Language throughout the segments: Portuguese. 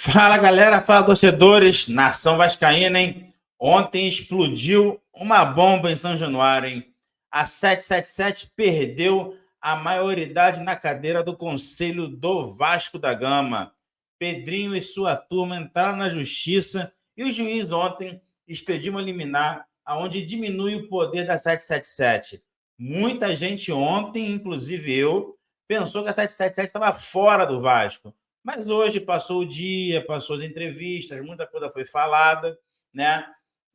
Fala galera, fala torcedores, nação vascaína, hein? Ontem explodiu uma bomba em São Januário, hein? A 777 perdeu a maioridade na cadeira do Conselho do Vasco da Gama. Pedrinho e sua turma entraram na justiça e o juiz ontem expediu uma liminar onde diminui o poder da 777. Muita gente ontem, inclusive eu, pensou que a 777 estava fora do Vasco. Mas hoje passou o dia, passou as entrevistas, muita coisa foi falada, né?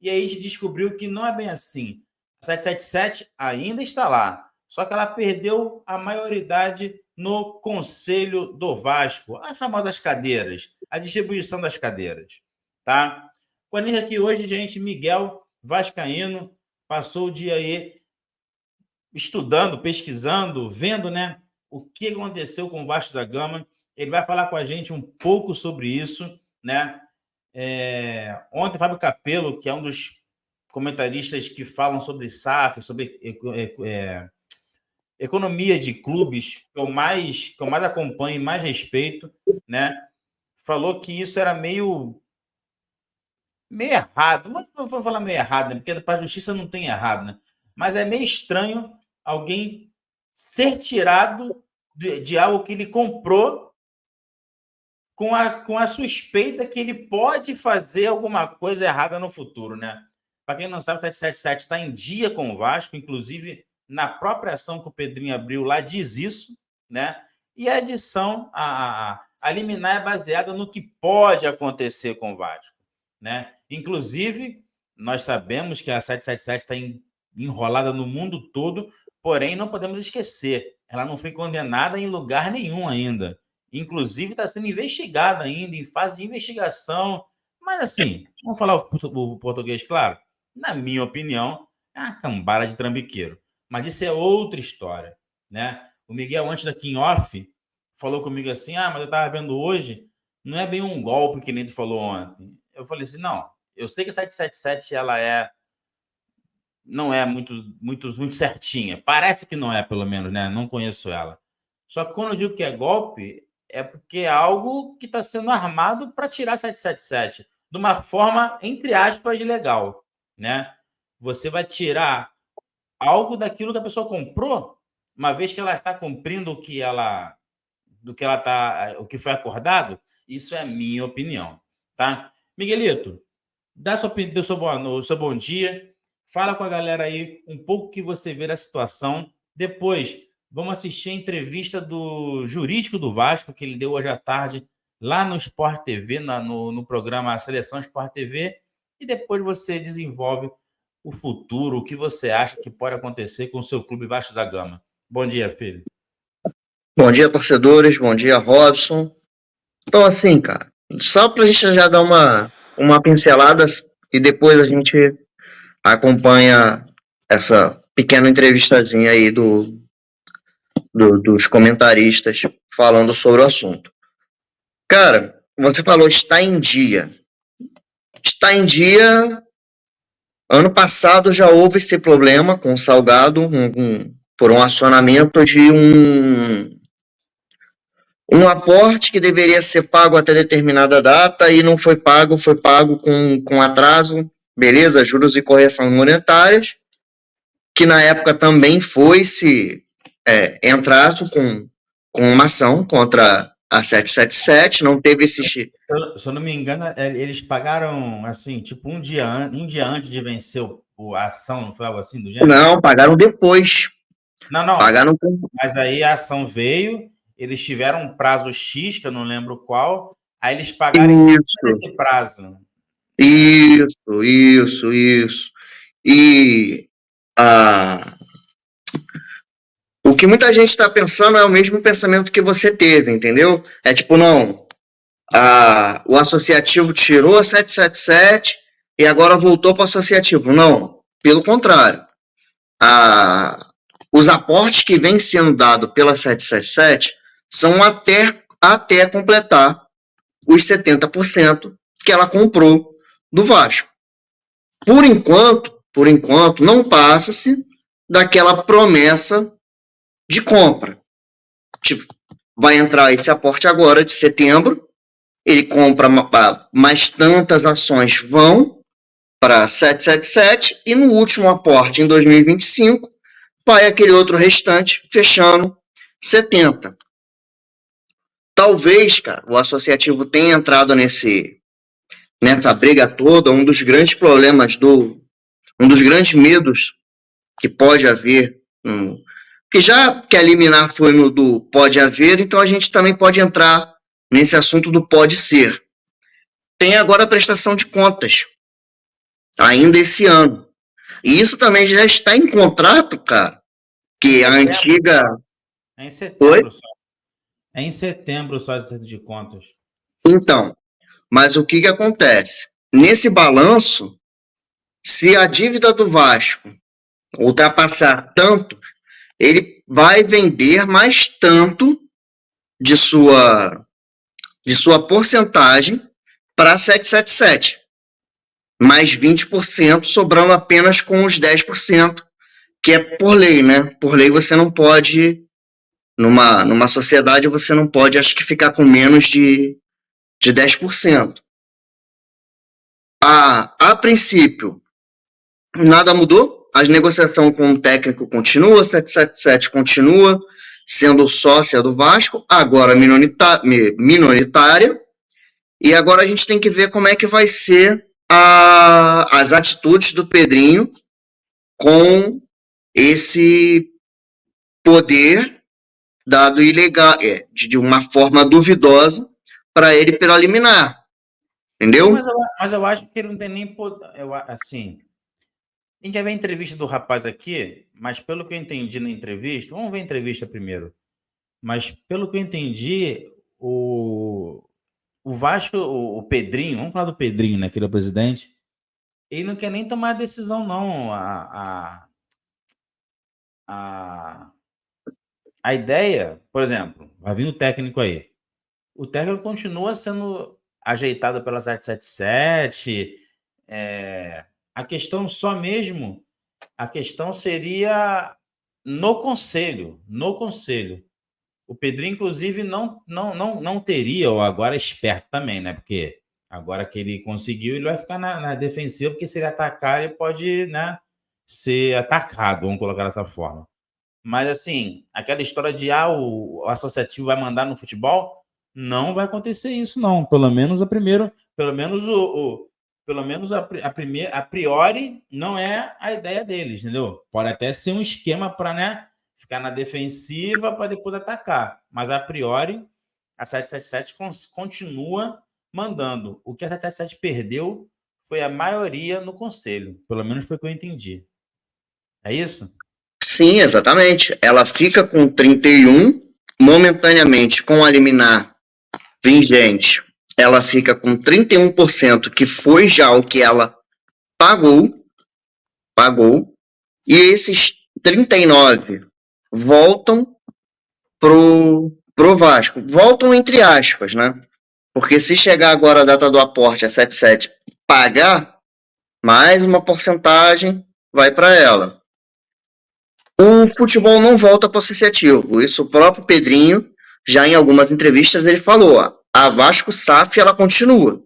E aí a gente descobriu que não é bem assim. A 777 ainda está lá, só que ela perdeu a maioridade no Conselho do Vasco, as famosas cadeiras, a distribuição das cadeiras, tá? Com a gente aqui hoje, gente, Miguel Vascaíno, passou o dia aí estudando, pesquisando, vendo, né, o que aconteceu com o Vasco da Gama. Ele vai falar com a gente um pouco sobre isso, né? Ontem, Fábio Capello, que é um dos comentaristas que falam sobre SAF, sobre economia de clubes, que eu mais acompanho e mais respeito, né? Falou que isso era meio errado. Não vou falar meio errado, né? Porque para a justiça não tem errado, né? Mas é meio estranho alguém ser tirado de algo que ele comprou com a suspeita que ele pode fazer alguma coisa errada no futuro, né? Para quem não sabe, o 777 está em dia com o Vasco, inclusive na própria ação que o Pedrinho abriu lá diz isso, né? E a adição, a liminar é baseada no que pode acontecer com o Vasco, né? Inclusive, nós sabemos que a 777 está enrolada no mundo todo, porém não podemos esquecer, ela não foi condenada em lugar nenhum ainda. Inclusive, está sendo investigada ainda, em fase de investigação. Mas, assim, vamos falar o português, claro? Na minha opinião, é uma cambada de trambiqueiro. Mas isso é outra história, né? O Miguel, antes daqui em off, falou comigo assim, mas eu estava vendo hoje, não é bem um golpe que nem tu falou ontem. Eu falei assim, não, eu sei que a 777, ela não é muito certinha. Parece que não é, pelo menos, né? Não conheço ela. Só que quando eu digo que é golpe, é porque é algo que está sendo armado para tirar 777 de uma forma, entre aspas, legal, né? Você vai tirar algo daquilo que a pessoa comprou, uma vez que ela está cumprindo o que foi acordado. Isso é a minha opinião, tá? Miguelito, dá seu bom dia, fala com a galera aí um pouco que você vê da situação. Depois, vamos assistir a entrevista do jurídico do Vasco, que ele deu hoje à tarde, lá no Sport TV, no programa Seleção Sport TV, e depois você desenvolve o futuro, o que você acha que pode acontecer com o seu clube Vasco da Gama. Bom dia, filho. Bom dia, torcedores. Bom dia, Robson. Então, assim, cara, só pra gente já dar uma pincelada e depois a gente acompanha essa pequena entrevistazinha aí dos comentaristas falando sobre o assunto. Cara, você falou está em dia. Está em dia. Ano passado já houve esse problema com o Salgado, por um acionamento de um aporte que deveria ser pago até determinada data e não foi pago com atraso, beleza, juros e correção monetárias, que na época também foi-se entrado com uma ação contra a 777, não teve esse... Se eu não me engano, eles pagaram, assim, tipo, um dia antes de vencer a ação, não foi algo assim do gênero? Não, pagaram depois. Não. Pagaram... Mas aí a ação veio, eles tiveram um prazo X, que eu não lembro qual, aí eles pagaram em cima desse prazo. Isso. E o que muita gente está pensando é o mesmo pensamento que você teve, entendeu? É tipo, não, o associativo tirou a 777 e agora voltou para o associativo. Não, pelo contrário. Os aportes que vêm sendo dados pela 777 são até completar os 70% que ela comprou do Vasco. Por enquanto, não passa-se daquela promessa de compra. Tipo, vai entrar esse aporte agora de setembro, ele compra mais tantas ações vão para 777 e no último aporte, em 2025, vai aquele outro restante, fechando 70. Talvez, cara, o associativo tenha entrado nessa briga toda, um dos grandes problemas, um dos grandes medos que pode haver, que já que a liminar foi no do pode haver, então a gente também pode entrar nesse assunto do pode ser. Tem agora a prestação de contas, ainda esse ano. E isso também já está em contrato, cara, que a antiga... É em setembro Oi? só. É em setembro só as de contas. Então, mas o que acontece? Nesse balanço, se a dívida do Vasco ultrapassar tanto, ele vai vender mais tanto de sua porcentagem para 777. Mais 20%, sobrando apenas com os 10%, que é por lei, né? Por lei você não pode, numa sociedade, você não pode, acho que, ficar com menos de 10%. A princípio, nada mudou. A negociação com o técnico continua, 777 continua sendo sócia do Vasco, agora minoritária. E agora a gente tem que ver como é que vai ser as atitudes do Pedrinho com esse poder dado ilegal, de uma forma duvidosa para ele pela liminar. Entendeu? Mas eu acho que ele não tem nem poder. Assim, a gente vai ver a entrevista do rapaz aqui, mas pelo que eu entendi na entrevista, vamos ver a entrevista primeiro. Mas pelo que eu entendi, o Vasco, o Pedrinho, vamos falar do Pedrinho, né, que ele é o presidente, ele não quer nem tomar a decisão, não. A ideia, por exemplo, vai vir o técnico aí. O técnico continua sendo ajeitado pela 777. A questão só mesmo, a questão seria no conselho. O Pedrinho, inclusive, não teria, ou agora é esperto também, né? Porque agora que ele conseguiu, ele vai ficar na defensiva, porque se ele atacar, ele pode, né, ser atacado, vamos colocar dessa forma. Mas, assim, aquela história de o associativo vai mandar no futebol, não vai acontecer isso, não. Pelo menos a priori, não é a ideia deles, entendeu? Pode até ser um esquema para, né, ficar na defensiva para depois atacar. Mas, a priori, a 777 continua mandando. O que a 777 perdeu foi a maioria no conselho. Pelo menos foi o que eu entendi. É isso? Sim, exatamente. Ela fica com 31, momentaneamente com a liminar vigente, ela fica com 31%, que foi já o que ela pagou, e esses 39 voltam pro Vasco. Voltam entre aspas, né? Porque se chegar agora a data do aporte a 77 pagar, mais uma porcentagem vai para ela. O futebol não volta para o associativo. Isso o próprio Pedrinho, já em algumas entrevistas, ele falou. A Vasco SAF, ela continua.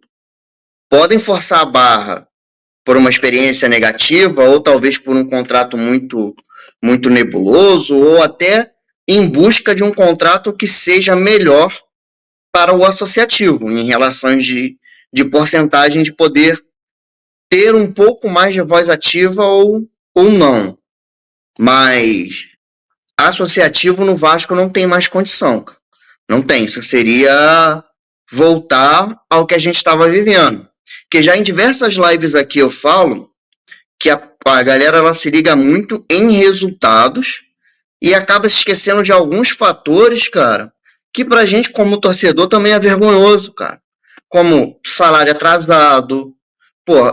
Podem forçar a barra por uma experiência negativa, ou talvez por um contrato muito, muito nebuloso, ou até em busca de um contrato que seja melhor para o associativo, em relações de porcentagem de poder ter um pouco mais de voz ativa ou não. Mas associativo no Vasco não tem mais condição. Não tem. Isso seria voltar ao que a gente estava vivendo. Porque já em diversas lives aqui eu falo que a galera ela se liga muito em resultados e acaba se esquecendo de alguns fatores, cara, que pra gente como torcedor também é vergonhoso, cara. Como salário atrasado,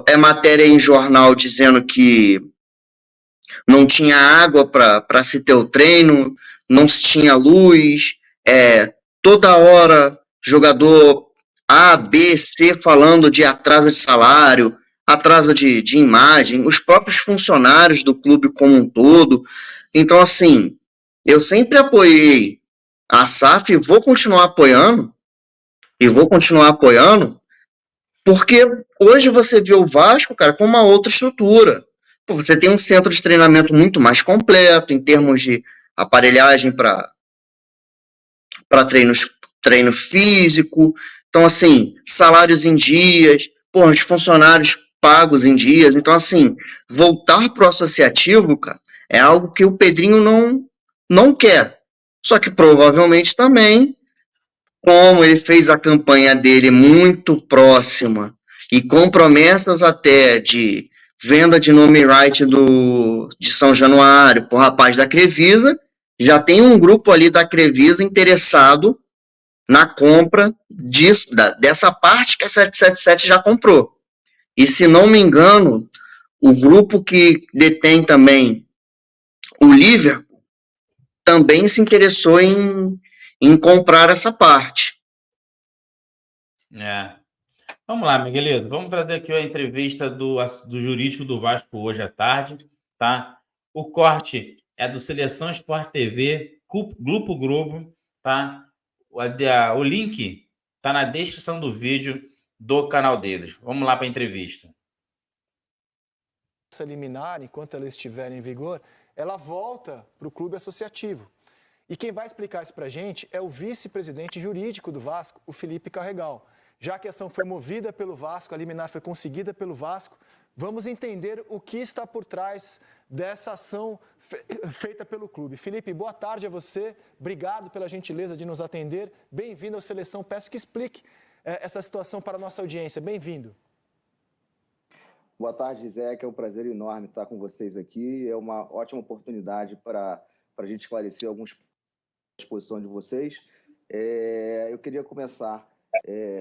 é matéria em jornal dizendo que não tinha água para se ter o treino, não se tinha luz, toda hora jogador A, B, C falando de atraso de salário, atraso de imagem, os próprios funcionários do clube como um todo. Então, assim, eu sempre apoiei a SAF e vou continuar apoiando, e vou continuar apoiando, porque hoje você vê o Vasco, cara, com uma outra estrutura. Pô, você tem um centro de treinamento muito mais completo em termos de aparelhagem para treino físico. Então, assim, salários em dias, pô, os funcionários pagos em dias. Então, assim, voltar pro associativo, cara, é algo que o Pedrinho não quer. Só que provavelmente também, como ele fez a campanha dele muito próxima e com promessas até de venda de nome right de São Januário pro rapaz da Crevisa, já tem um grupo ali da Crevisa interessado na compra dessa parte que a 777 já comprou. E se não me engano, o grupo que detém também o Liverpool também se interessou em comprar essa parte. É. Vamos lá, Miguelito. Vamos trazer aqui a entrevista do jurídico do Vasco hoje à tarde, tá? O corte é do Seleção Sport TV, Grupo Globo, tá? O link tá na descrição do vídeo do canal deles. Vamos lá para a entrevista. Essa liminar, enquanto ela estiver em vigor, ela volta para o clube associativo. E quem vai explicar isso para a gente é o vice-presidente jurídico do Vasco, o Felipe Carregal. Já que a ação foi movida pelo Vasco, a liminar foi conseguida pelo Vasco, vamos entender o que está por trás dessa ação feita pelo clube. Felipe, boa tarde a você, obrigado pela gentileza de nos atender, bem-vindo ao Seleção, peço que explique essa situação para a nossa audiência, bem-vindo. Boa tarde, Zé, que é um prazer enorme estar com vocês aqui, é uma ótima oportunidade para a gente esclarecer alguns pontos à disposição de vocês. Eu queria começar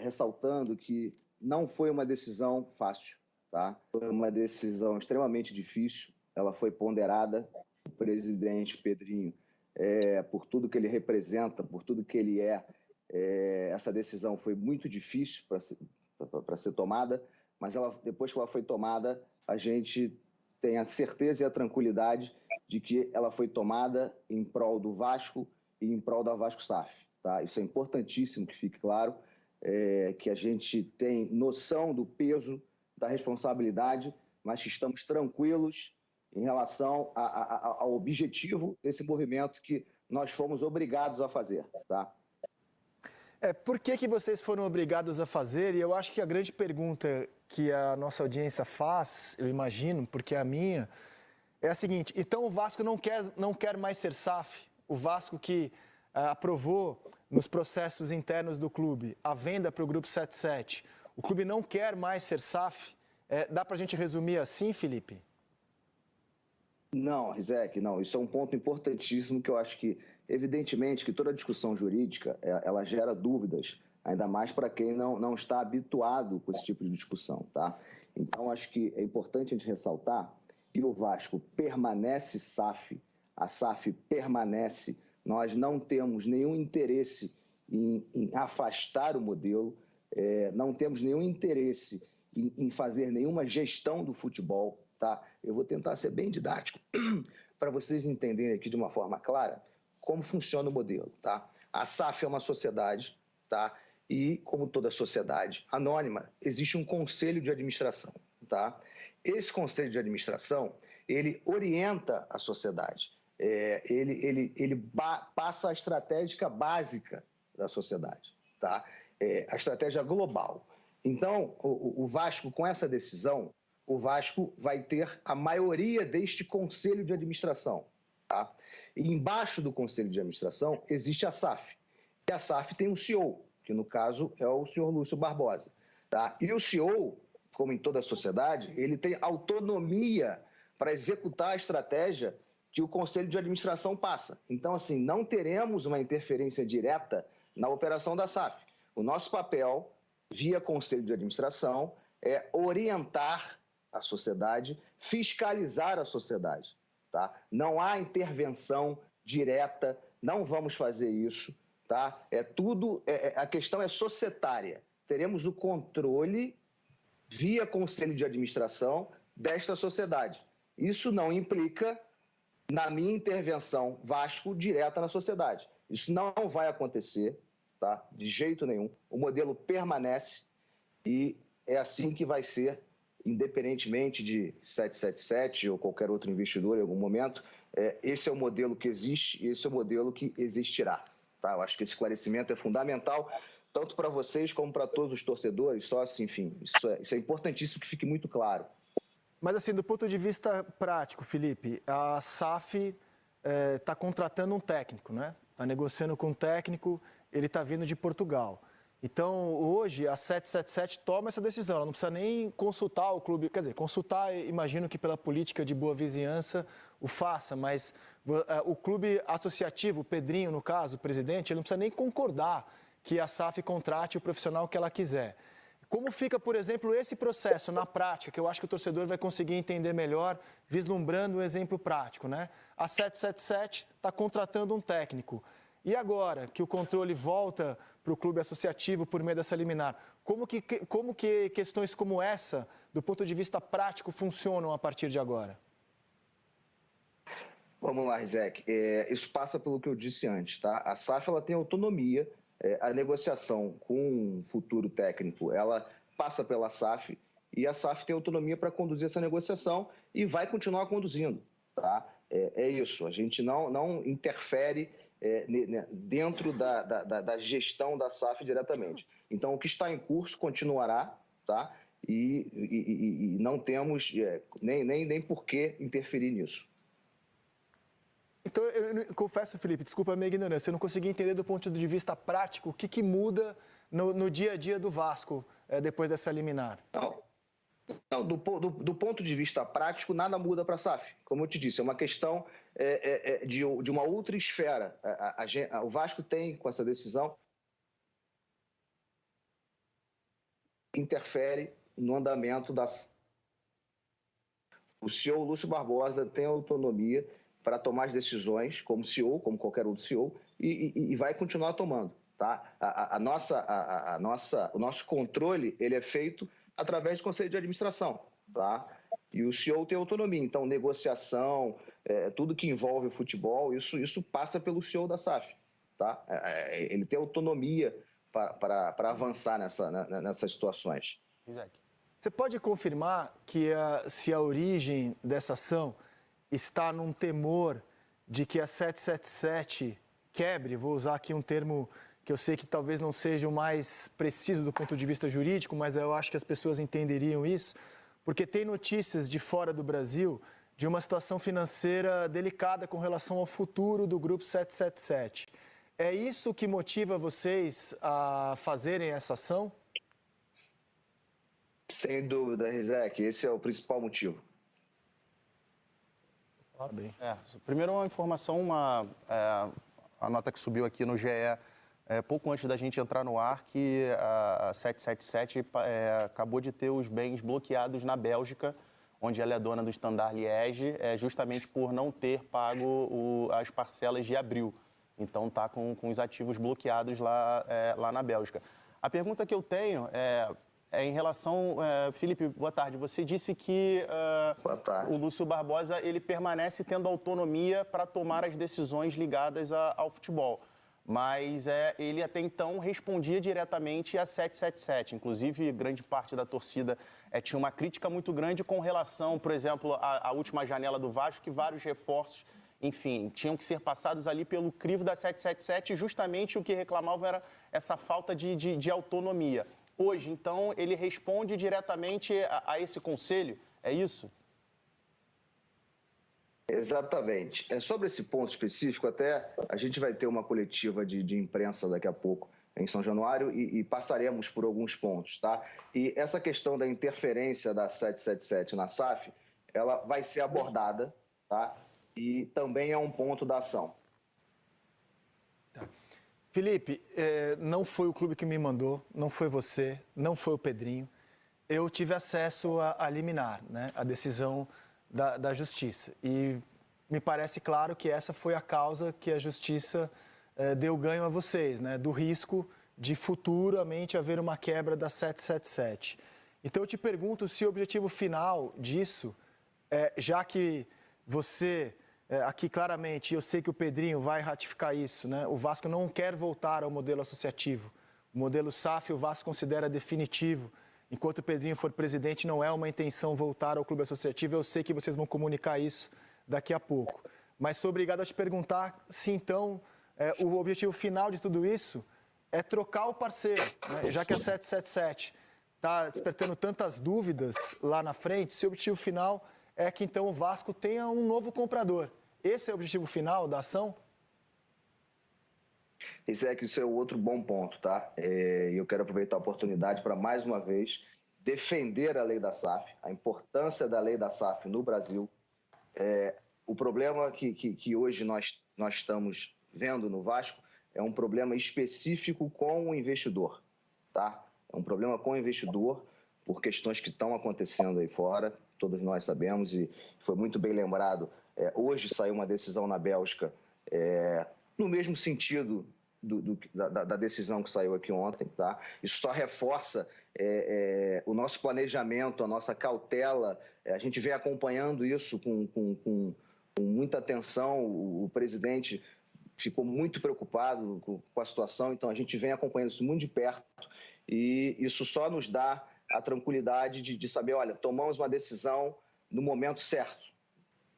ressaltando que não foi uma decisão fácil, tá? Foi uma decisão extremamente difícil, ela foi ponderada. O presidente Pedrinho, por tudo que ele representa, por tudo que ele essa decisão foi muito difícil para ser tomada, mas depois que ela foi tomada, a gente tem a certeza e a tranquilidade de que ela foi tomada em prol do Vasco e em prol da Vasco SAF. Tá? Isso é importantíssimo que fique claro, que a gente tem noção do peso, da responsabilidade, mas que estamos tranquilos em relação ao objetivo desse movimento que nós fomos obrigados a fazer. Tá? Por que vocês foram obrigados a fazer? E eu acho que a grande pergunta que a nossa audiência faz, eu imagino, porque é a minha, é a seguinte: então o Vasco não quer mais ser SAF? O Vasco que aprovou nos processos internos do clube a venda para o Grupo 77, o clube não quer mais ser SAF? Dá para a gente resumir assim, Felipe? Não, Rizek, não. Isso é um ponto importantíssimo que eu acho que, evidentemente, que toda discussão jurídica, ela gera dúvidas, ainda mais para quem não está habituado com esse tipo de discussão, tá? Então, acho que é importante a gente ressaltar que o Vasco permanece SAF, a SAF permanece, nós não temos nenhum interesse em afastar o modelo, não temos nenhum interesse em fazer nenhuma gestão do futebol, tá? Eu vou tentar ser bem didático para vocês entenderem aqui de uma forma clara como funciona o modelo, tá? A SAF é uma sociedade, tá? E, como toda sociedade anônima, existe um conselho de administração, tá? Esse conselho de administração, ele orienta a sociedade, ele passa a estratégia básica da sociedade, tá? A estratégia global. Então, o Vasco, com essa decisão, o Vasco vai ter a maioria deste conselho de administração, tá? E embaixo do conselho de administração existe a SAF. E a SAF tem um CEO, que no caso é o senhor Lúcio Barbosa, tá? E o CEO, como em toda a sociedade, ele tem autonomia para executar a estratégia que o conselho de administração passa. Então, assim, não teremos uma interferência direta na operação da SAF. O nosso papel, via conselho de administração, é orientar a sociedade, fiscalizar a sociedade, tá? Não há intervenção direta, não vamos fazer isso, tá? A questão é societária. Teremos o controle via conselho de administração desta sociedade. Isso não implica na minha intervenção Vasco direta na sociedade. Isso não vai acontecer, tá? De jeito nenhum. O modelo permanece e é assim que vai ser, independentemente de 777 ou qualquer outro investidor em algum momento. Esse é o modelo que existe e esse é o modelo que existirá, tá? Eu acho que esse esclarecimento é fundamental, tanto para vocês como para todos os torcedores, sócios, enfim. Isso é importantíssimo que fique muito claro. Mas assim, do ponto de vista prático, Felipe, a SAF está contratando um técnico, né? Está negociando com um técnico, ele está vindo de Portugal. Então, hoje, a 777 toma essa decisão, ela não precisa nem consultar o clube, quer dizer, consultar, imagino que pela política de boa vizinhança o faça, mas o clube associativo, o Pedrinho, no caso, o presidente, ele não precisa nem concordar que a SAF contrate o profissional que ela quiser. Como fica, por exemplo, esse processo na prática, que eu acho que o torcedor vai conseguir entender melhor, vislumbrando um exemplo prático, né? A 777 está contratando um técnico. E agora que o controle volta para o clube associativo por meio dessa liminar, como que questões como essa, do ponto de vista prático, funcionam a partir de agora? Vamos lá, Rizek. Isso passa pelo que eu disse antes, tá? A SAF ela tem autonomia. A negociação com um futuro técnico, ela passa pela SAF e a SAF tem autonomia para conduzir essa negociação e vai continuar conduzindo, tá? É isso, a gente não interfere dentro da gestão da SAF diretamente. Então, o que está em curso continuará, tá? E não temos nem por que interferir nisso. Então, eu confesso, Felipe, desculpa a minha ignorância, eu não consegui entender do ponto de vista prático o que muda no dia a dia do Vasco depois dessa liminar. Não, do ponto de vista prático, nada muda para a SAF. Como eu te disse, é uma questão de uma outra esfera. O Vasco tem, com essa decisão, interfere no andamento da SAF. O CEO Lúcio Barbosa tem autonomia para tomar as decisões como CEO, como qualquer outro CEO, e vai continuar tomando, tá? O nosso controle ele é feito através do Conselho de Administração, tá? E o CEO tem autonomia, então negociação, tudo que envolve o futebol, isso passa pelo CEO da SAF, tá? Ele tem autonomia para avançar nessas situações. Isaac, você pode confirmar que se a origem dessa ação está num temor de que a 777 quebre, vou usar aqui um termo que eu sei que talvez não seja o mais preciso do ponto de vista jurídico, mas eu acho que as pessoas entenderiam isso, porque tem notícias de fora do Brasil de uma situação financeira delicada com relação ao futuro do grupo 777. É isso que motiva vocês a fazerem essa ação? Sem dúvida, Rizek, esse é o principal motivo. Primeiro uma informação, a nota que subiu aqui no GE pouco antes da gente entrar no ar, que a 777 acabou de ter os bens bloqueados na Bélgica, onde ela é dona do Standard Liège, justamente por não ter pago as parcelas de abril. Então está com os ativos bloqueados lá na Bélgica. A pergunta que eu tenho é em relação... Felipe, boa tarde. Você disse que o Lúcio Barbosa ele permanece tendo autonomia para tomar as decisões ligadas ao futebol. Mas ele até então respondia diretamente a 777. Inclusive, grande parte da torcida tinha uma crítica muito grande com relação, por exemplo, à última janela do Vasco, que vários reforços, enfim, tinham que ser passados ali pelo crivo da 777 e justamente o que reclamavam era essa falta de autonomia. Hoje, então, ele responde diretamente a esse conselho, é isso? Exatamente. Sobre esse ponto específico, até a gente vai ter uma coletiva de imprensa daqui a pouco em São Januário e passaremos por alguns pontos, tá? E essa questão da interferência da 777 na SAF, ela vai ser abordada, tá? E também é um ponto da ação. Tá. Felipe, não foi o clube que me mandou, não foi você, não foi o Pedrinho. Eu tive acesso a liminar, né, a decisão da Justiça. E me parece claro que essa foi a causa que a Justiça deu ganho a vocês, né, do risco de futuramente haver uma quebra da 777. Então eu te pergunto se o objetivo final disso, já que você aqui claramente, eu sei que o Pedrinho vai ratificar isso, né? O Vasco não quer voltar ao modelo associativo. O modelo SAF o Vasco considera definitivo. Enquanto o Pedrinho for presidente, não é uma intenção voltar ao clube associativo. Eu sei que vocês vão comunicar isso daqui a pouco. Mas sou obrigado a te perguntar se, então, o objetivo final de tudo isso é trocar o parceiro, né? Já que a 777 está despertando tantas dúvidas lá na frente, se o objetivo final é que, então, o Vasco tenha um novo comprador. Esse é o objetivo final da ação? Isso é o outro bom ponto, tá? Eu quero aproveitar a oportunidade para, mais uma vez, defender a lei da SAF, a importância da lei da SAF no Brasil. O problema que hoje nós estamos vendo no Vasco é um problema específico com o investidor, tá? É um problema com o investidor por questões que estão acontecendo aí fora, todos nós sabemos, e foi muito bem lembrado. Hoje saiu uma decisão na Bélgica no mesmo sentido da decisão que saiu aqui ontem, tá? Isso só reforça o nosso planejamento, a nossa cautela. A gente vem acompanhando isso com muita atenção. O presidente ficou muito preocupado com a situação, então a gente vem acompanhando isso muito de perto e isso só nos dá a tranquilidade de saber, olha, tomamos uma decisão no momento certo.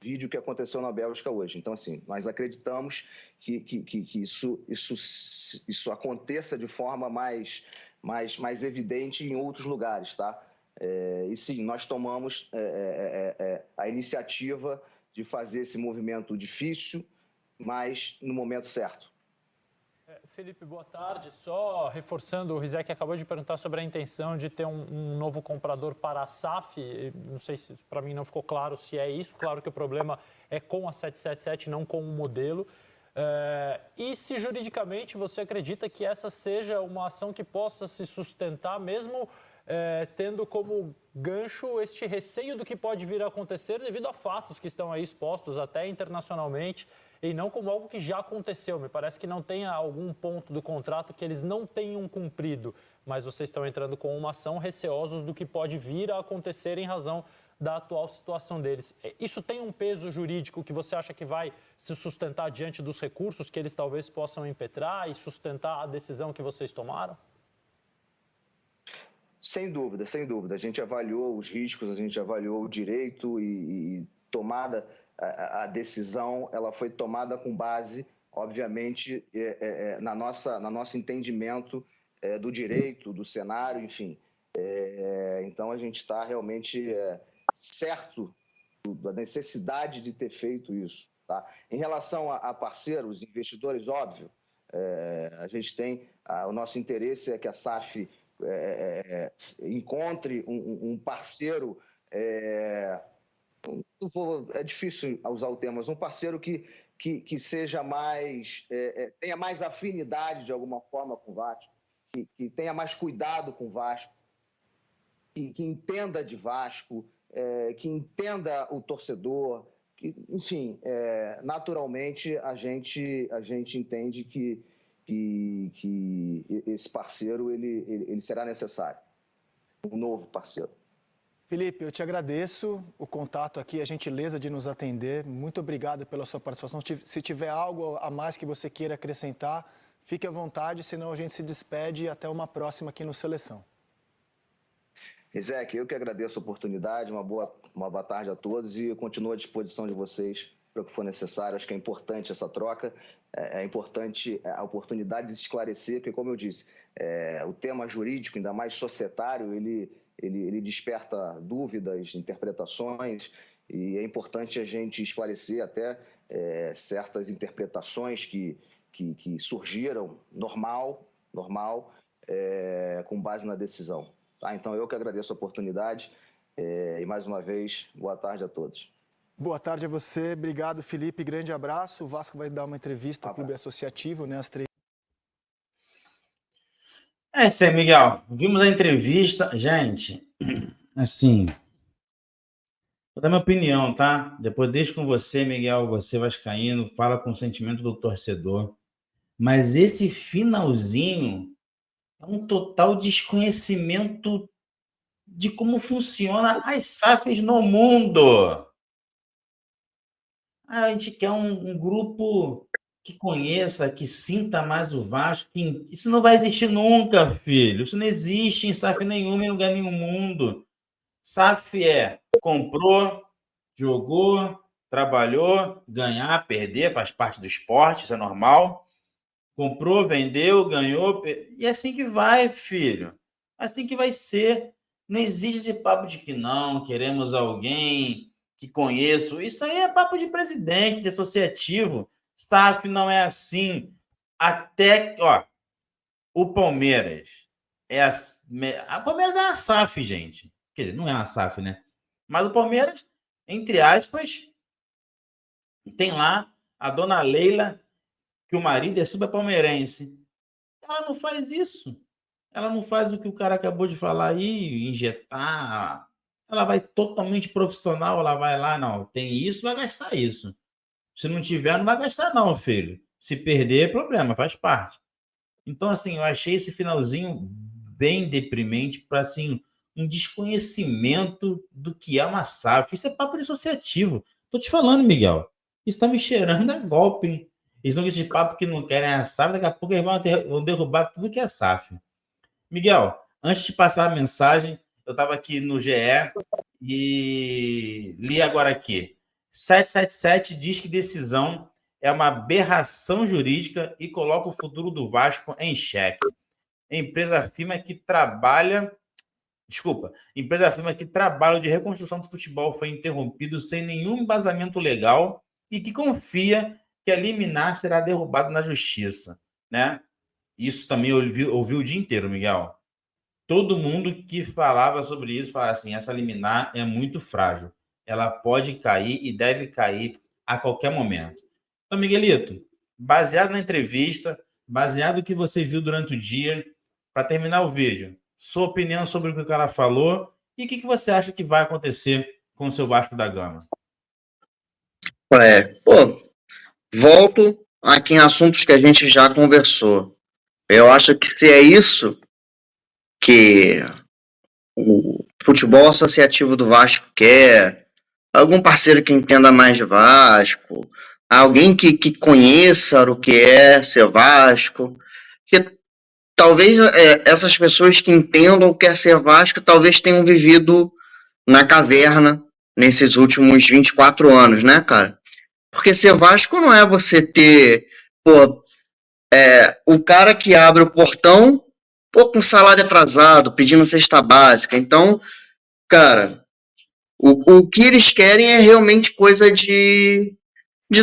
Vídeo que aconteceu na Bélgica hoje. Então, assim, nós acreditamos que isso aconteça de forma mais evidente em outros lugares, tá? E sim, nós tomamos a iniciativa de fazer esse movimento difícil, mas no momento certo. Felipe, boa tarde. Só reforçando, o Rizek acabou de perguntar sobre a intenção de ter um novo comprador para a SAF. Não sei se para mim não ficou claro se é isso. Claro que o problema é com a 777, não com o modelo. E se juridicamente você acredita que essa seja uma ação que possa se sustentar, mesmo tendo como gancho este receio do que pode vir a acontecer devido a fatos que estão aí expostos até internacionalmente e não como algo que já aconteceu. Me parece que não tenha algum ponto do contrato que eles não tenham cumprido, mas vocês estão entrando com uma ação receosos do que pode vir a acontecer em razão da atual situação deles. Isso tem um peso jurídico que você acha que vai se sustentar diante dos recursos que eles talvez possam impetrar e sustentar a decisão que vocês tomaram? Sem dúvida, sem dúvida. A gente avaliou os riscos, a gente avaliou o direito e tomada a decisão, ela foi tomada com base, obviamente, na nosso entendimento do direito, do cenário, enfim. Então, a gente está realmente certo da necessidade de ter feito isso, tá? Em relação a parceiros, investidores, óbvio, a gente tem... o nosso interesse é que a SAF encontre um parceiro, é difícil usar o termo, mas um parceiro que seja mais, tenha mais afinidade de alguma forma com o Vasco, que tenha mais cuidado com o Vasco, que entenda de Vasco, que entenda o torcedor, enfim, naturalmente a gente entende que esse parceiro ele será necessário, um novo parceiro. Felipe, eu te agradeço o contato aqui, a gentileza de nos atender. Muito obrigado pela sua participação. Se tiver algo a mais que você queira acrescentar, fique à vontade, senão a gente se despede e até uma próxima aqui no Seleção. Rizek, eu que agradeço a oportunidade, uma boa tarde a todos e eu continuo à disposição de vocês para o que for necessário. Acho que é importante essa troca, é importante a oportunidade de se esclarecer, porque, como eu disse, o tema jurídico, ainda mais societário, ele desperta dúvidas, interpretações, e é importante a gente esclarecer até certas interpretações que surgiram normal, com base na decisão. Tá? Então, eu que agradeço a oportunidade e, mais uma vez, boa tarde a todos. Boa tarde a você, obrigado, Felipe, grande abraço. O Vasco vai dar uma entrevista ao Clube Associativo, né, às 3. Isso aí, Miguel. Vimos a entrevista. Gente, assim, vou dar minha opinião, tá? Depois deixo com você, Miguel, você vascaíno, fala com o sentimento do torcedor. Mas esse finalzinho é um total desconhecimento de como funciona as SAFs no mundo. A gente quer um grupo que conheça, que sinta mais o Vasco. Isso não vai existir nunca, filho. Isso não existe em SAF nenhuma, em lugar nenhum mundo. SAF comprou, jogou, trabalhou, ganhar, perder, faz parte do esporte, isso é normal. Comprou, vendeu, ganhou, e é assim que vai, filho. É assim que vai ser. Não existe esse papo de que não, queremos alguém que conheço. Isso aí é papo de presidente, de associativo. SAF não é assim. Até, ó, o Palmeiras a Palmeiras é uma SAF, gente. Quer dizer, não é uma SAF, né? Mas o Palmeiras, entre aspas, tem lá a dona Leila, que o marido é super palmeirense. Ela não faz isso. Ela não faz o que o cara acabou de falar aí, injetar. Ela vai totalmente profissional, ela vai lá, não, tem isso, vai gastar isso. Se não tiver, não vai gastar não, filho. Se perder, é problema, faz parte. Então, assim, eu achei esse finalzinho bem deprimente para, assim, um desconhecimento do que é uma SAF. Isso é papo associativo. Tô te falando, Miguel. Isso tá me cheirando a golpe, hein? Eles não com esse papo que não querem a SAF, daqui a pouco eles vão derrubar tudo que é SAF. Miguel, antes de passar a mensagem, eu estava aqui no GE e li agora aqui. 777 diz que decisão é uma aberração jurídica e coloca o futuro do Vasco em xeque. Empresa afirma que trabalha. Desculpa. Empresa afirma que trabalho de reconstrução do futebol foi interrompido sem nenhum embasamento legal e que confia que a liminar será derrubado na justiça, né? Isso também ouvi o dia inteiro, Miguel. Todo mundo que falava sobre isso falava assim: essa liminar é muito frágil. Ela pode cair e deve cair a qualquer momento. Então, Miguelito, baseado na entrevista, baseado no que você viu durante o dia, para terminar o vídeo, sua opinião sobre o que o cara falou e o que você acha que vai acontecer com o seu Vasco da Gama? Volto aqui em assuntos que a gente já conversou. Eu acho que se é isso que o futebol associativo do Vasco quer, algum parceiro que entenda mais de Vasco, alguém que conheça o que é ser Vasco, que talvez essas pessoas que entendam o que é ser Vasco talvez tenham vivido na caverna nesses últimos 24 anos, né, cara? Porque ser Vasco não é você ter, o cara que abre o portão, com salário atrasado, pedindo cesta básica. Então, cara, o que eles querem é realmente coisa de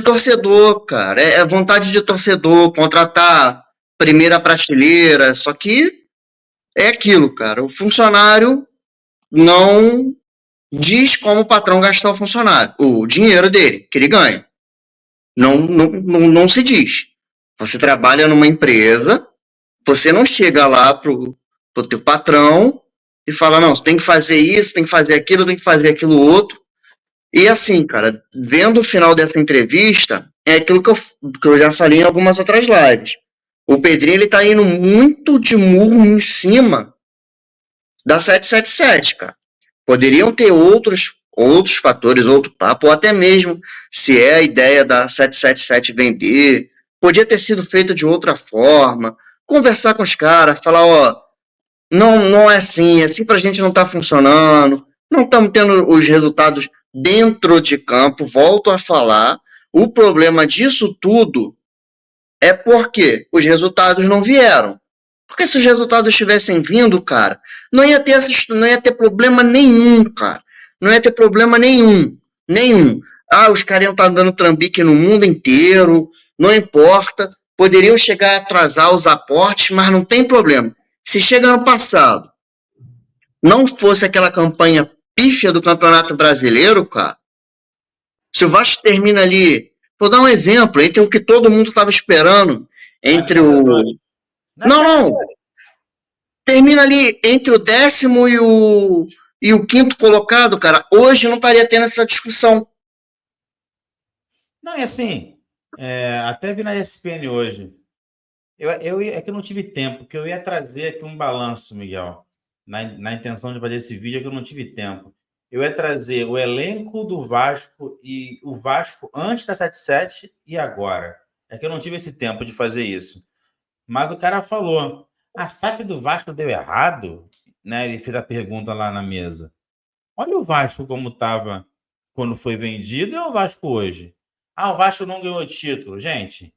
torcedor, cara. É vontade de torcedor, contratar primeira prateleira. Só que é aquilo, cara. O funcionário não diz como o patrão gastar o funcionário, o dinheiro dele, que ele ganha. Não se diz. Você trabalha numa empresa, você não chega lá pro teu patrão e fala, não, você tem que fazer isso, tem que fazer aquilo, tem que fazer aquilo outro. E assim, cara, vendo o final dessa entrevista, é aquilo que eu já falei em algumas outras lives. O Pedrinho, ele tá indo muito de murro em cima da 777, cara. Poderiam ter outros fatores, outro papo, ou até mesmo se é a ideia da 777 vender, podia ter sido feito de outra forma, conversar com os caras, falar, não é assim pra gente não tá funcionando, não estamos tendo os resultados dentro de campo, volto a falar, o problema disso tudo é porque os resultados não vieram. Porque se os resultados tivessem vindo, cara, não ia ter problema nenhum, cara. Não ia ter problema nenhum. Nenhum. Os caras iam estar dando trambique no mundo inteiro, não importa. Poderiam chegar a atrasar os aportes, mas não tem problema. Se chega no passado, não fosse aquela campanha pífia do Campeonato Brasileiro, cara, se o Vasco termina ali, vou dar um exemplo, entre o que todo mundo estava esperando, entre o... Não, termina ali entre o 10º e o 5º colocado, cara. Hoje não estaria tendo essa discussão. Não, é assim, até vi na ESPN hoje. É que eu não tive tempo, que eu ia trazer aqui um balanço, Miguel. Na intenção de fazer esse vídeo, é que eu não tive tempo. eu ia trazer o elenco do Vasco e o Vasco antes da 77 e agora. É que eu não tive esse tempo de fazer isso. Mas o cara falou, a SAF do Vasco deu errado? Né? Ele fez a pergunta lá na mesa. Olha o Vasco como estava quando foi vendido e o Vasco hoje. O Vasco não ganhou título. Gente,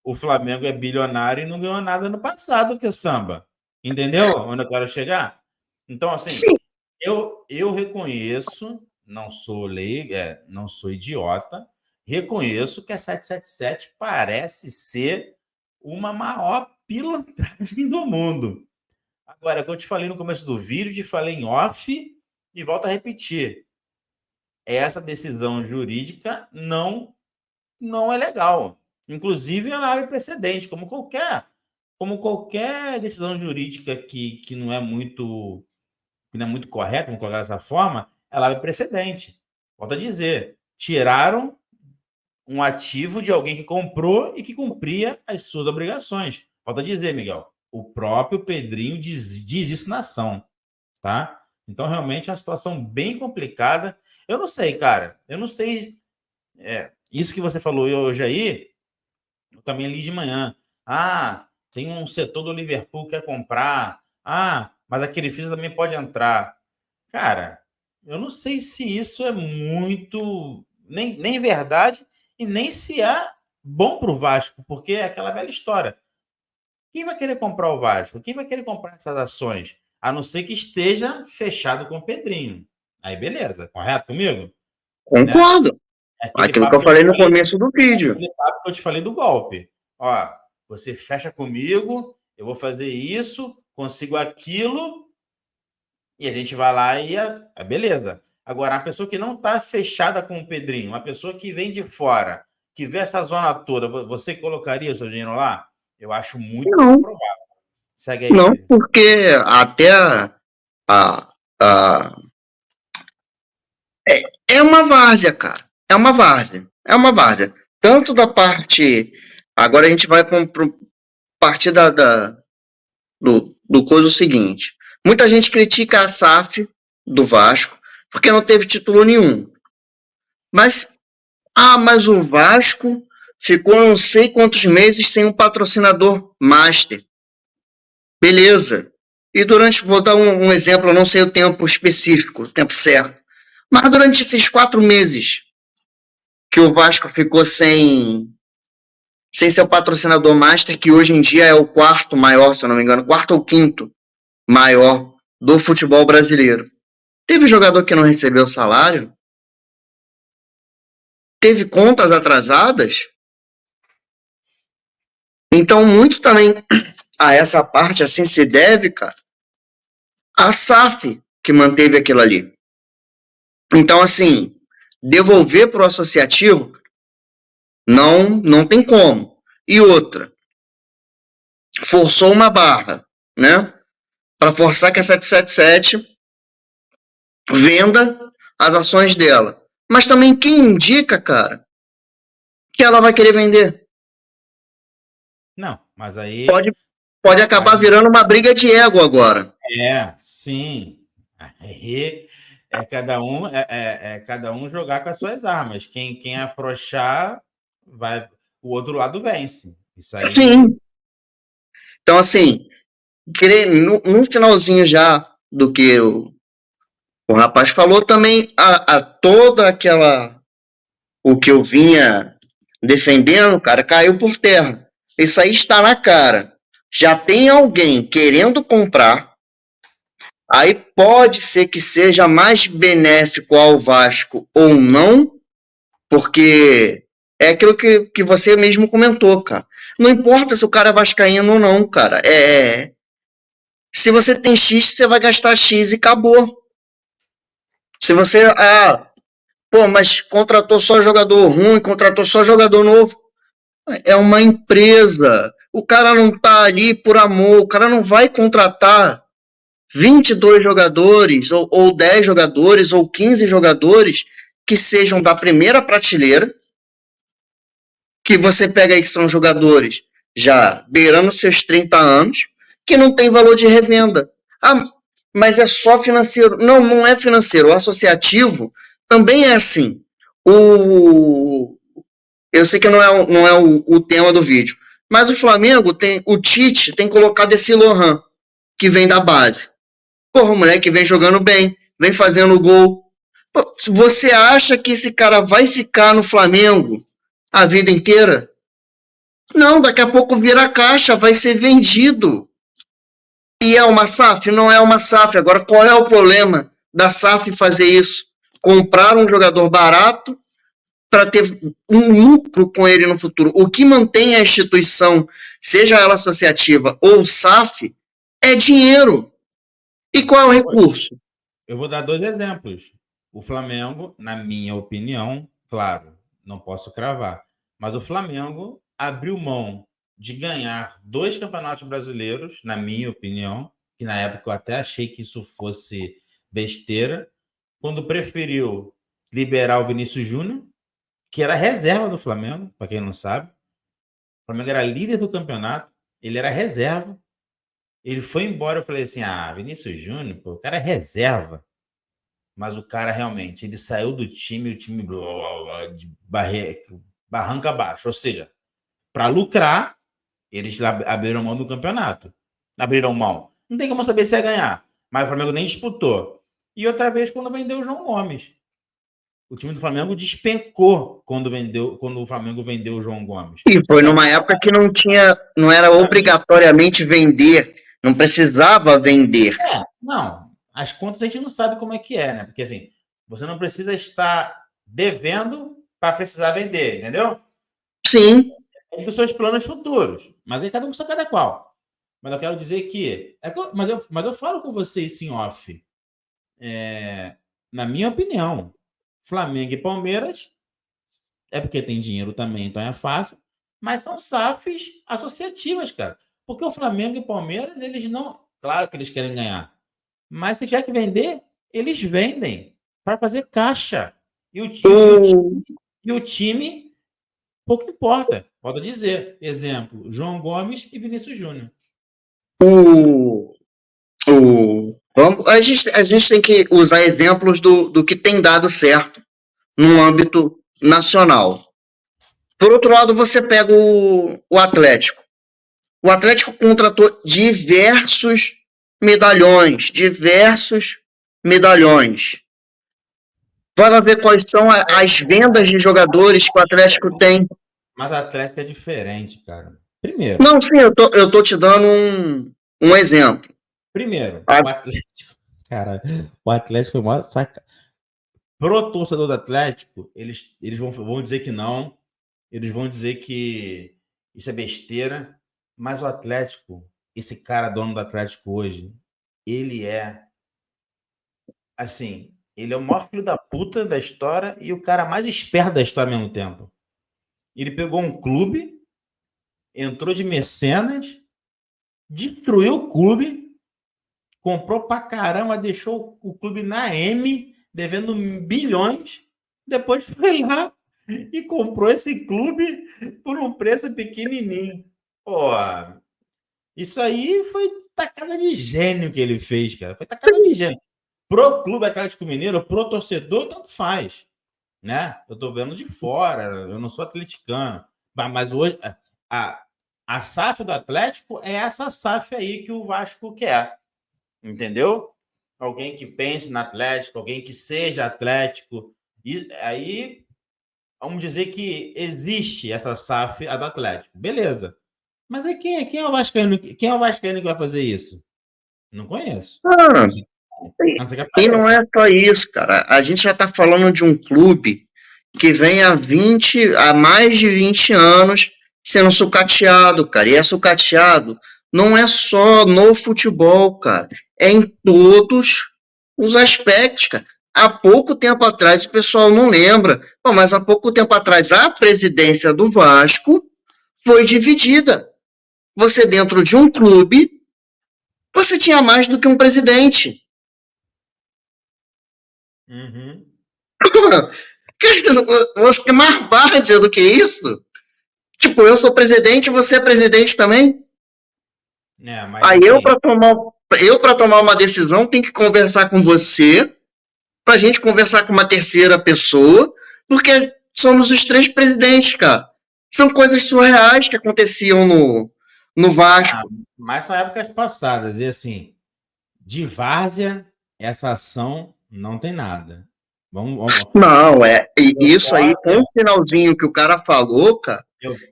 o Flamengo é bilionário e não ganhou nada no passado, que samba. Entendeu onde eu quero chegar? Então, assim, eu reconheço, não sou não sou idiota, reconheço que a 777 parece ser uma maior pilantragem do mundo. Agora, é o que eu te falei no começo do vídeo, te falei em off e volto a repetir. Essa decisão jurídica não é legal. Inclusive, ela abre precedente, como qualquer decisão jurídica que não é muito correta, vamos colocar dessa forma, ela abre precedente. Volto a dizer, tiraram um ativo de alguém que comprou e que cumpria as suas obrigações. Volto a dizer, Miguel, o próprio Pedrinho diz isso na ação, tá? Então, realmente, é uma situação bem complicada. Eu não sei, cara. Eu não sei... isso que você falou hoje aí, eu também li de manhã. Tem um setor do Liverpool que quer comprar. Mas aquele FIS também pode entrar. Cara, eu não sei se isso é muito... Nem verdade e nem se é bom para o Vasco, porque é aquela velha história. Quem vai querer comprar o Vasco? Quem vai querer comprar essas ações? A não ser que esteja fechado com o Pedrinho. Aí, beleza. Correto comigo? Concordo. Né? Aquilo que eu falei no começo do vídeo. Aquele papo que eu te falei do golpe. Você fecha comigo, eu vou fazer isso, consigo aquilo, e a gente vai lá e beleza. Agora, a pessoa que não está fechada com o Pedrinho, uma pessoa que vem de fora, que vê essa zona toda, você colocaria o seu dinheiro lá? Eu acho muito provável. Segue aí. Não, porque até é uma várzea, cara. É uma várzea. Tanto da parte... Agora a gente vai para partir do coisa seguinte. Muita gente critica a SAF do Vasco porque não teve título nenhum. Mas o Vasco ficou não sei quantos meses sem um patrocinador master. Beleza. E vou dar um exemplo, eu não sei o tempo específico, o tempo certo. Mas durante esses 4 meses que o Vasco ficou sem seu patrocinador master, que hoje em dia é o 4º maior, se eu não me engano, 4º ou 5º maior do futebol brasileiro. Teve jogador que não recebeu salário? Teve contas atrasadas? Então, muito também a essa parte, assim, se deve, cara, a SAF que manteve aquilo ali. Então, assim, devolver para o associativo não tem como. E outra, forçou uma barra, né? Para forçar que a 777 venda as ações dela. Mas também quem indica, cara, que ela vai querer vender? Não, mas aí... Pode acabar virando uma briga de ego agora. Sim. Cada um jogar com as suas armas. Quem afrouxar, o outro lado vence. Isso aí... Sim. Então, assim, no finalzinho já do que o rapaz falou, também toda aquela... O que eu vinha defendendo, cara, caiu por terra. Isso aí está na cara. Já tem alguém querendo comprar, aí pode ser que seja mais benéfico ao Vasco ou não, porque é aquilo que você mesmo comentou, cara. Não importa se o cara é vascaíno ou não, cara. Se você tem X, você vai gastar X e acabou. Se você... mas contratou só jogador ruim, contratou só jogador novo. É uma empresa. O cara não tá ali por amor. O cara não vai contratar 22 jogadores, ou 10 jogadores, ou 15 jogadores que sejam da primeira prateleira, que você pega aí que são jogadores já beirando seus 30 anos, que não tem valor de revenda. mas é só financeiro. Não, não é financeiro. O associativo também é assim. Eu sei que não é o tema do vídeo, mas o Flamengo o Tite tem colocado esse Lohan, que vem da base. Porra, o moleque vem jogando bem, vem fazendo gol. Pô, você acha que esse cara vai ficar no Flamengo a vida inteira? Não, daqui a pouco vira caixa, vai ser vendido. E é uma SAF? Não é uma SAF. Agora, qual é o problema da SAF fazer isso? Comprar um jogador barato para ter um lucro com ele no futuro. O que mantém a instituição, seja ela associativa ou SAF, é dinheiro. E qual é o recurso? Eu vou dar 2 exemplos. O Flamengo, na minha opinião, claro, não posso cravar, mas o Flamengo abriu mão de ganhar 2 campeonatos brasileiros, na minha opinião, que na época eu até achei que isso fosse besteira, quando preferiu liberar o Vinícius Júnior, que era reserva do Flamengo, para quem não sabe. O Flamengo era líder do campeonato, ele era reserva. Ele foi embora, eu falei assim, Vinícius Júnior, pô, o cara é reserva. Mas o cara realmente, ele saiu do time, o time de barranca abaixo. Ou seja, para lucrar, eles abriram mão do campeonato. Abriram mão. Não tem como saber se ia ganhar. Mas o Flamengo nem disputou. E outra vez, quando vendeu o João Gomes. O time do Flamengo despencou quando o Flamengo vendeu o João Gomes. E foi numa época que não era obrigatoriamente vender, não precisava vender. Não, as contas a gente não sabe como é que é, né? Porque assim, você não precisa estar devendo para precisar vender, entendeu? Sim. Tem os seus planos futuros, mas aí cada um só cada qual. Mas eu quero dizer que... Mas eu falo com vocês em off. Na minha opinião, Flamengo e Palmeiras, é porque tem dinheiro também, então é fácil, mas são SAFs associativas, cara. Porque o Flamengo e Palmeiras, eles não... Claro que eles querem ganhar, mas se tiver que vender, eles vendem para fazer caixa. E o time, pouco importa. Pode dizer, exemplo, João Gomes e Vinícius Júnior. A gente tem que usar exemplos do que tem dado certo no âmbito nacional. Por outro lado, você pega o Atlético. O Atlético contratou diversos medalhões. Para ver quais são as vendas de jogadores que o Atlético tem. Mas o Atlético é diferente, cara. Primeiro. Não, sim, eu tô te dando um exemplo. Primeiro, o Atlético. Cara, o Atlético foi uma saca. Pro torcedor do Atlético, eles vão dizer que não. Eles vão dizer que isso é besteira. Mas o Atlético, esse cara dono do Atlético hoje, ele é assim, ele é o maior filho da puta da história e o cara mais esperto da história ao mesmo tempo. Ele pegou um clube, entrou de mecenas, destruiu o clube, comprou pra caramba, deixou o clube na M, devendo bilhões, depois foi lá e comprou esse clube por um preço pequenininho. Pô, isso aí foi tacada de gênio que ele fez, cara. Foi tacada de gênio. Pro Clube Atlético Mineiro, pro torcedor, tanto faz, né? Eu tô vendo de fora, eu não sou atleticano. Mas hoje, a SAF do Atlético é essa SAF aí que o Vasco quer, entendeu? Alguém que pense no Atlético, alguém que seja Atlético. E aí, vamos dizer que existe essa SAF do Atlético. Beleza. Mas aí quem é o vascaíno? Quem é o vascaíno que vai fazer isso? Não conheço. E não é só isso, cara. A gente já tá falando de um clube que vem há mais de 20 anos sendo sucateado, cara. E é sucateado não é só no futebol, cara. É em todos os aspectos, cara. Há pouco tempo atrás, o pessoal não lembra, mas há pouco tempo atrás a presidência do Vasco foi dividida. Você dentro de um clube, você tinha mais do que um presidente. Uhum. Você tem mais várzea do que isso? Tipo, eu sou presidente, você é presidente também? Mas aí assim... eu, para tomar Eu, para tomar uma decisão, tenho que conversar com você, para a gente conversar com uma terceira pessoa, porque somos os 3 presidentes, cara. São coisas surreais que aconteciam no Vasco. Mas são épocas passadas. E assim, de várzea, essa ação não tem nada. Vamos. Não, isso aí, com o finalzinho que o cara falou, cara,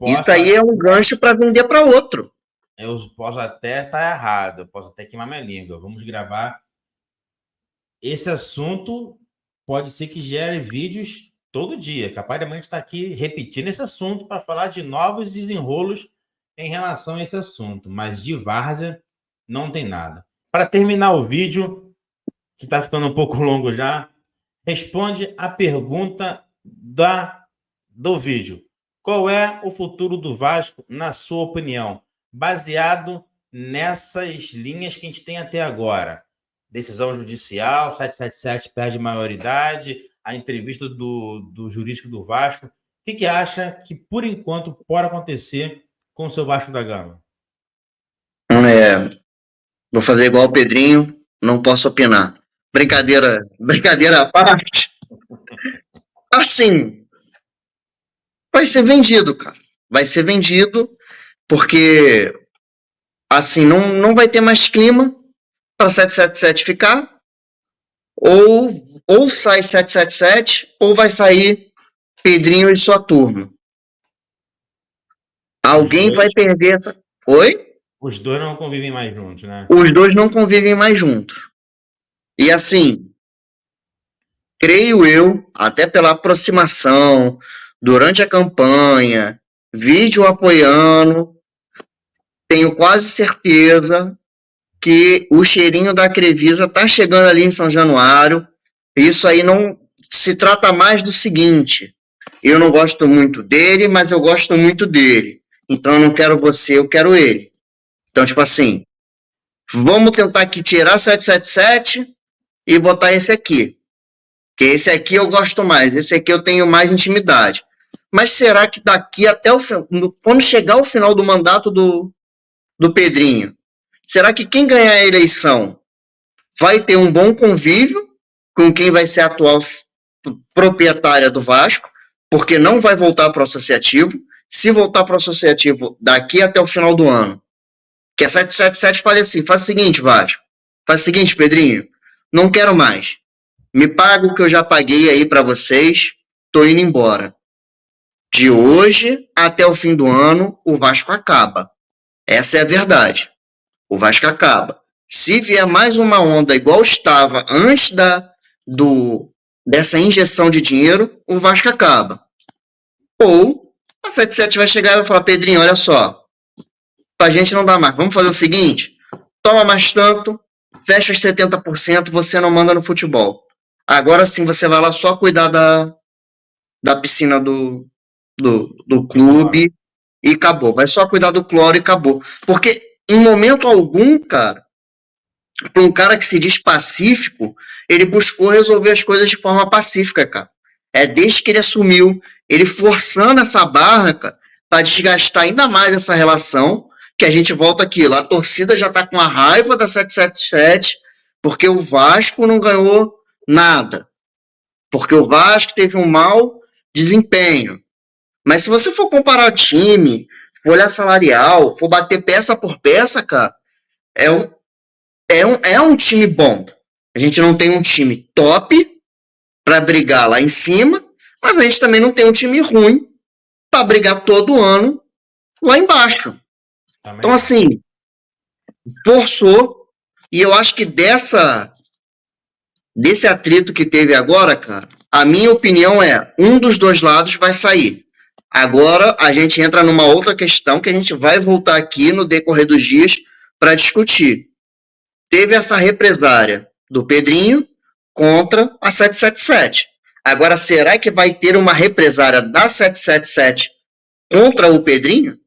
isso aí é um gancho para vender para outro. Eu posso até estar errado, eu posso até queimar minha língua. Vamos gravar. Esse assunto pode ser que gere vídeos todo dia. Capaz de a gente estar aqui repetindo esse assunto para falar de novos desenrolos em relação a esse assunto. Mas de várzea não tem nada. Para terminar o vídeo, que está ficando um pouco longo já, responde a pergunta do vídeo. Qual é o futuro do Vasco, na sua opinião? Baseado nessas linhas que a gente tem até agora. Decisão judicial, 777 perde maioridade, a entrevista do jurídico do Vasco. O que acha que, por enquanto, pode acontecer com o seu Vasco da Gama? Vou fazer igual o Pedrinho, não posso opinar. Brincadeira à parte. Assim, vai ser vendido, cara. Vai ser vendido, porque assim, não vai ter mais clima para 777 ficar. Ou sai 777, ou vai sair Pedrinho e sua turma. Alguém vai perder essa... Oi? Os dois não convivem mais juntos, né? Os dois não convivem mais juntos. E assim, creio eu, até pela aproximação, durante a campanha, vídeo apoiando, tenho quase certeza que o cheirinho da Crevisa tá chegando ali em São Januário. Isso aí não se trata mais do seguinte: eu não gosto muito dele, mas eu gosto muito dele. Então eu não quero você, eu quero ele. Então, tipo assim, vamos tentar aqui tirar 777 e botar esse aqui. Porque esse aqui eu gosto mais, esse aqui eu tenho mais intimidade. Mas será que daqui até o final, quando chegar o final do mandato do Pedrinho, será que quem ganhar a eleição vai ter um bom convívio com quem vai ser a atual proprietária do Vasco, porque não vai voltar para o associativo? Se voltar para o associativo daqui até o final do ano, que a 777 fale assim: faz o seguinte, Vasco, faz o seguinte, Pedrinho, não quero mais, me paga o que eu já paguei aí para vocês, tô indo embora. De hoje até o fim do ano, o Vasco acaba. Essa é a verdade. O Vasco acaba. Se vier mais uma onda igual estava antes dessa injeção de dinheiro, o Vasco acaba. Ou a 77 vai chegar e vai falar: Pedrinho, olha só, pra gente não dá mais. Vamos fazer o seguinte: toma mais tanto, fecha os 70%, você não manda no futebol. Agora sim você vai lá só cuidar da piscina do clube e acabou. Vai só cuidar do cloro e acabou. Porque em momento algum, cara, para um cara que se diz pacífico, ele buscou resolver as coisas de forma pacífica, cara. É desde que ele assumiu, ele forçando essa barra, cara, para desgastar ainda mais essa relação, que a gente volta aquilo. A torcida já tá com a raiva da 777, porque o Vasco não ganhou nada. Porque o Vasco teve um mau desempenho. Mas se você for comparar o time, folha salarial, for bater peça por peça, cara, é um time bom. A gente não tem um time top para brigar lá em cima, mas a gente também não tem um time ruim para brigar todo ano lá embaixo. Também. Então, assim, forçou, e eu acho que desse atrito que teve agora, cara, a minha opinião é: um dos dois lados vai sair. Agora a gente entra numa outra questão que a gente vai voltar aqui no decorrer dos dias para discutir. Teve essa represária do Pedrinho contra a 777. Agora, será que vai ter uma represária da 777 contra o Pedrinho?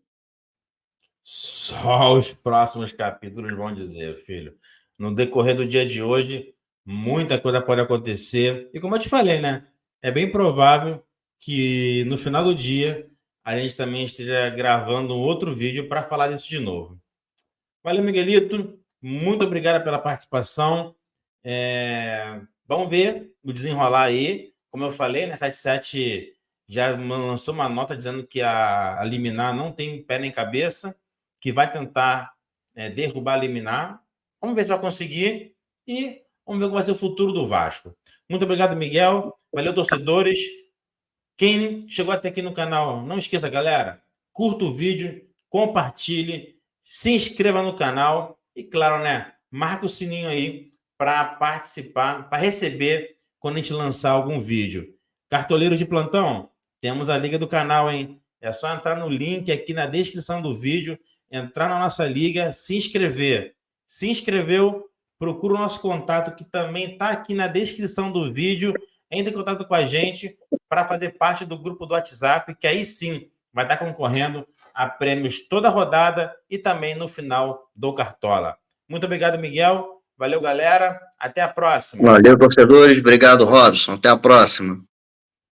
Só os próximos capítulos vão dizer, filho. No decorrer do dia de hoje, muita coisa pode acontecer. E como eu te falei, né? É bem provável que no final do dia a gente também esteja gravando um outro vídeo para falar disso de novo. Valeu, Miguelito. Muito obrigado pela participação. Vamos ver o desenrolar aí. Como eu falei, né, 77 já lançou uma nota dizendo que a liminar não tem pé nem cabeça, que vai tentar derrubar a liminar. Vamos ver se vai conseguir e vamos ver qual vai ser o futuro do Vasco. Muito obrigado, Miguel. Valeu, torcedores. Quem chegou até aqui no canal, não esqueça, galera, curta o vídeo, compartilhe, se inscreva no canal e, claro, né, marca o sininho aí para participar, para receber quando a gente lançar algum vídeo. Cartoleiros de plantão, temos a liga do canal, hein? É só entrar no link aqui na descrição do vídeo, entrar na nossa liga, se inscrever. Se inscreveu, procura o nosso contato que também está aqui na descrição do vídeo. Entre em contato com a gente para fazer parte do grupo do WhatsApp, que aí sim vai estar concorrendo a prêmios toda a rodada e também no final do Cartola. Muito obrigado, Miguel. Valeu, galera. Até a próxima. Valeu, torcedores. Obrigado, Robson. Até a próxima.